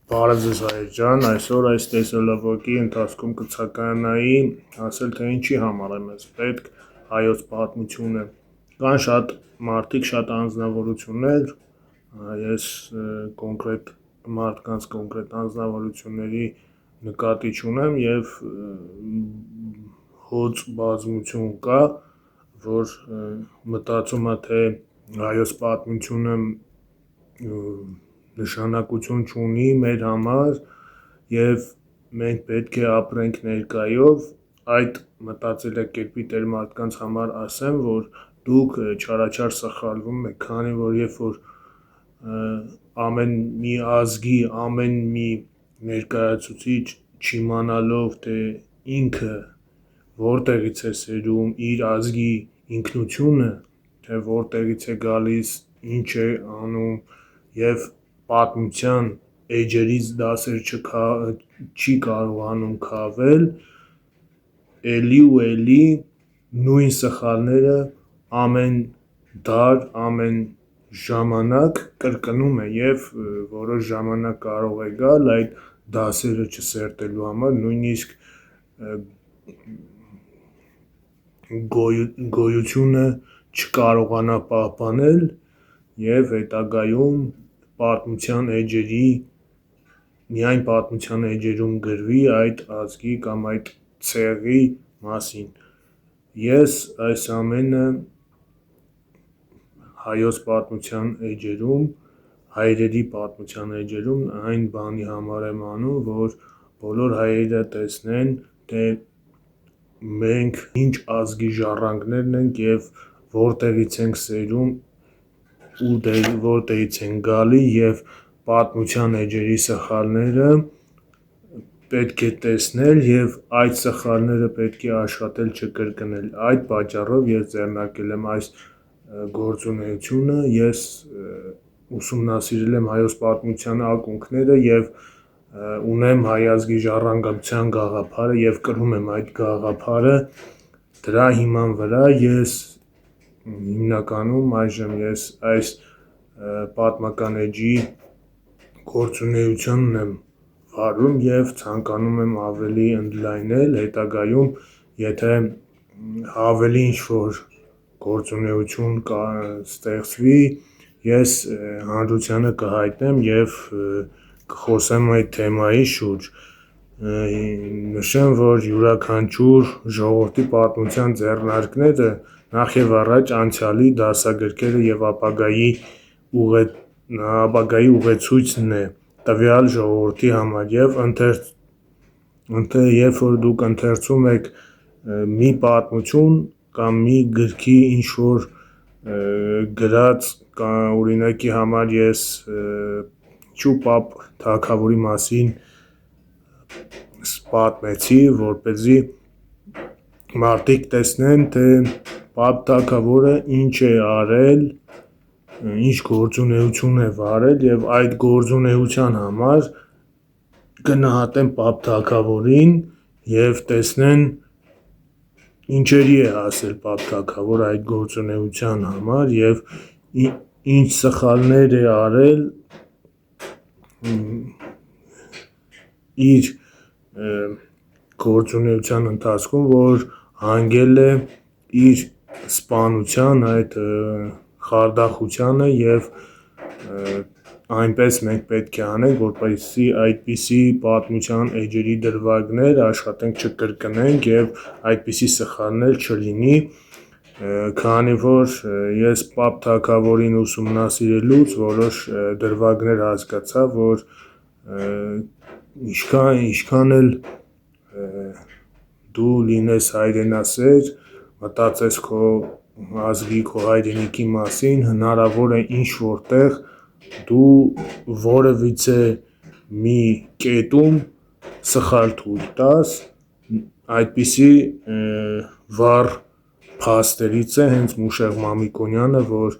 Բարև ձեզ հայր ջան, այսօր այս տեսելավոկի ընթացքում կցականայի ասել, թե ինչի համար է մեզ պետք հայոց պատմությունը։ Կան շատ մարդիկ, շատ անձնավորություններ, ես կոնկրետ մարդկանց կոնկրետ անձնավորությունների նկատի չունեմ եւ հոծ բազմություն կա, որ մտածում է, թե հայոց պատմությունը նշանակություն չունի մեր համար եւ մենք պետք է ապրենք ներկայով, այդ մտածելակերպի տեր մարդկանց համար ասեմ, որ դուք չարաչար սխալվում եք, քանի որ երբ որ ամեն մի ազգի, ամեն մի ներկայացուցիչ չիմանալով, թե ինքը որտեղից է սերում իր ազգի ինքնությունը, թե որտեղից է գալիս, ինչ է անում եւ պատմության էջերից դասեր չի կարողանում քաղել, էլի ու էլի նույն սխալները ամեն դար, ամեն ժամանակ կրկնում է եւ որոշ ժամանակ կարող է գալ այդ դասերը չսերտելու համար, նույնիսկ գոյությունը չկարողանա պահպանել եւ հետագայում միայն պատմության էջերում գրվի այդ ազգի կամ այդ ցեղի մասին։ Ես այս ամենը հայոց պատմության էջերում, հայրերի պատմության էջերում այն բանի համար եմ անում, որ բոլոր հայերը տեսնեն, թե մենք ինչ ազգի ժառանգներն ենք եւ որտեղից ենք սերում ու որտեղից են գալի եւ պատմության էջերի սխալները պետք է տեսնել եւ այդ սխալները պետք է աշխատել չկրկնել։ Այդ պատճառով ես ձեռնարկել եմ այս գործունեությունը, ես ուսումնասիրել եմ հայոց պատմության ակունքները եւ ունեմ հայ ազգի ժառանգության գաղափարը եւ կրում եմ այդ գաղափարը, դրա հիման վրա ես հիմնականում այժմ այս պատմական էջի գործունեությունն եմ վարում եւ ցանկանում եմ ավելի ընդլայնել հետագայում, եթե ավելի ինչ-որ գործունեություն ստեղծվի, ես հանրությանը կհայտնեմ եւ կխոսեմ այդ թեմայի շուրջ։ Նշեմ, որ յուրաքանչյուր ժողովրդի պատմության ձեռնարկները նախ եւ առաջ անցյալի դասագրքերը եւ ապագայի ուղեցույցն է տվյալ ժողովրդի համար եւ երբ որ դուք ընթերցում եք մի պատմություն կամ մի գրքի ինչ-որ գրած օրինակի համար ես Պապ թագավորի մասին պատմեցի, որպեսզի մարդիկ տեսնեն, թե Պապ թագավորը ինչ է արել, ինչ գործունեություն է վարել եւ այդ գործունեության համար գնահատեն Պապ թագավորին եւ տեսնեն ինչերի է հասել Պապ թագավորը այդ գործունեության համար եւ ինչ սխալներ է արել իր գործունեության ընթացքում, որ հանգել է իր սպանության, այդ խարդախությանը եւ այնպես մենք պետք է անենք, որպեսզի այդպիսի պատմության էջերի դրվագներ աշխատենք չկրկնենք եւ այդպիսի սխալներ չլինի, քանի որ ես Պապ թագավորին ուսումնասիրելուց որոշ դրվագներ հասկացա, որ ինչքան էլ դու լինես հայրենասեր, մտածես քո ազգի, քո հայրենիքի մասին, հնարավոր է ինչ-որ տեղ դու որևիցե մի կետում սխալ թույլ տաս, այդպիսի վառ փաստերից է հենց Մուշեղ Մամիկոնյանը, որ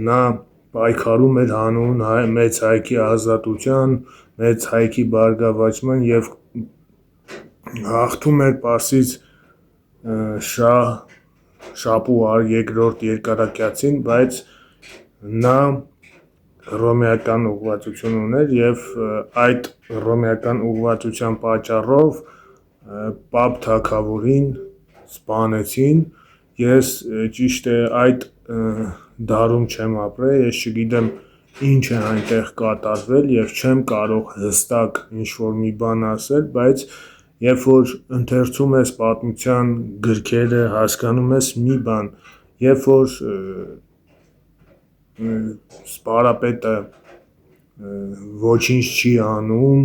նա պայքարում էր հանուն մեծ հայքի ազատության, մեծ հայքի բարգավաճման եւ հաղթում էր Պարսից շահ Շապու II երկրորդին, բայց նա հռոմեական ուղղվածություն ուներ եւ այդ հռոմեական ուղղվածության պատճառով Պապ թագավորին սպանեցին։ Ես ճիշտ է այդ դարում չեմ ապրել, ես չգիտեմ ինչ է այնտեղ կատարվել եւ չեմ կարող հստակ ինչ-որ մի բան ասել, բայց երբ որ ընթերցում ես պատմության գրքերը, հասկանում ես մի բան, երբ որ սպարապետը ոչինչ չի անում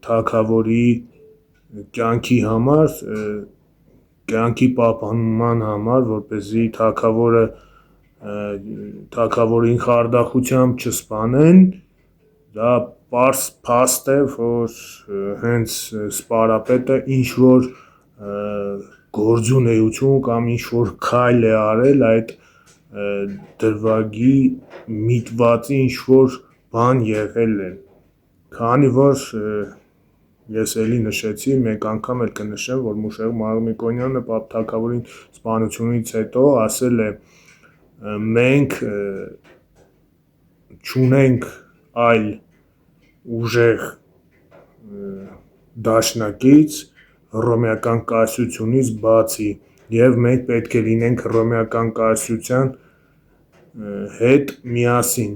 թագավորի կյանքի համար, կյանքի պահպանման համար, որպեսզի թագավորին խարդախությամբ չսպանեն, դա պարզ փաստ է, որ հենց սպարապետը ինչ-որ գործունեություն կամ ինչ-որ քայլ է արել այդ դրվագի միտվածի ինչ-որ բան եղել է, քանի որ ես էլի նշեցի, մեկ անգամ էլ կնշեմ, որ Մուշեղ Մամիկոնյանը Պապ թագավորին սպանությունից հետո ասել է մենք չունենք այլ ուժեղ դաշնակից հռոմեական կայսրությունից բացի եւ մենք պետք է լինենք հռոմեական կայսրության հետ միասին։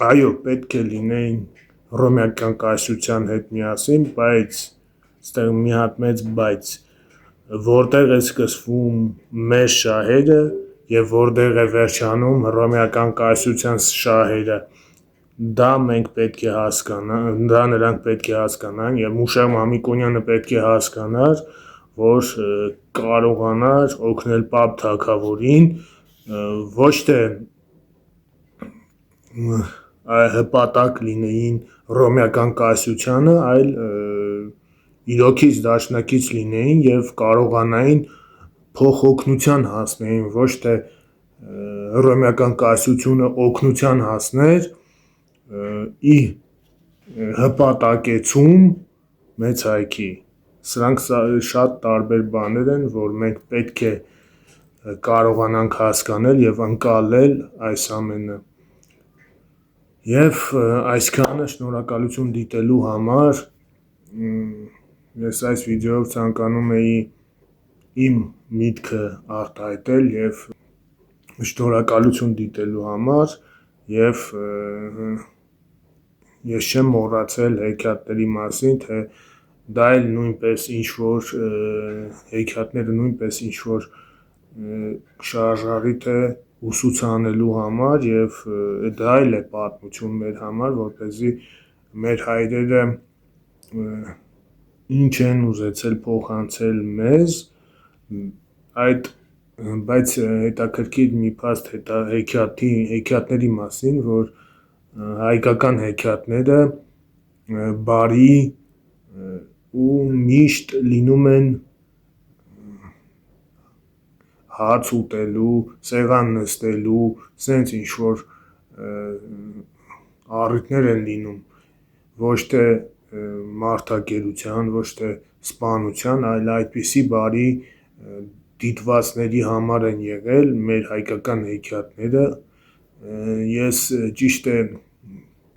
Այո, պետք է լինենք հռոմեական կայսրության հետ միասին, բայց այստեղ մի հատ մեծ բայց որտեղ է սկսվում մեր շահերը եւ որտեղ է վերջանում հռոմեական կայսրության շահերը, դա մենք պետք է հասկանանք, դա նրանք պետք է հասկանան եւ Մուշեղ Մամիկոնյանը պետք է հասկանար, որ կարողանար օգնել Պապ թագավորին ոչ թե հպատակ լինեին հռոմեական կայսրությանը, այլ իրոքից դաշնակից լինեին եւ կարողանային փոխօգնության հասնեին, ոչ թե հռոմեական կայսրությունը օգնության հասներ ի հպատակեցում մեծ հայքի։ Սրանք շատ տարբեր բաներ են, որ մենք պետք է կարողանանք հասկանալ եւ ընկալել այս ամենը։ Եվ այսքանը, շնորհակալություն դիտելու համար, ես այս վիդեոյով ցանկանում էի իմ միտքը արտահայտել եւ շնորհակալություն դիտելու համար եւ ես չեմ մոռացել հեքիաթների մասին, թե դա էլ նույնպես ինչ-որ հեքիաթները նույնպես ինչ-որ շարժառիթ է ուսուցանելու համար եւ դա էլ է պատմություն մեր համար, որպեսզի մեր հայրերը ինչ են ուզեցել փոխանցել մեզ, բայց հետաքրքիր մի փաստ հեքիաթների մասին, որ հայկական հեքիաթները բարի ու միշտ լինում են հաց ուտելու, սեղան նստելու, սենց ինչ-որ առիթներ են լինում, ոչ թե մարդակերության, ոչ թե սպանության, այլ այդպիսի բարի դիտվածների համար են եղել մեր հայկական հեքիաթները, ես ճիշտ է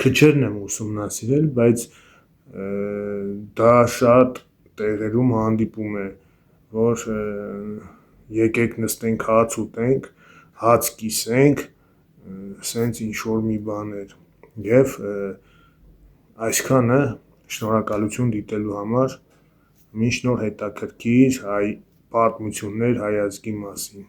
քչերն եմ ուսումնասիրել, բայց դա շատ տեղերում հանդիպում է, որ եկեք նստենք հաց ուտենք, հաց կիսենք, սենց ինչ-որ մի բաներ եւ այսքանը, շնորհակալություն դիտելու համար, մինչ նոր հետաքրքիր հայ պատմություններ հայ ազգի մասին։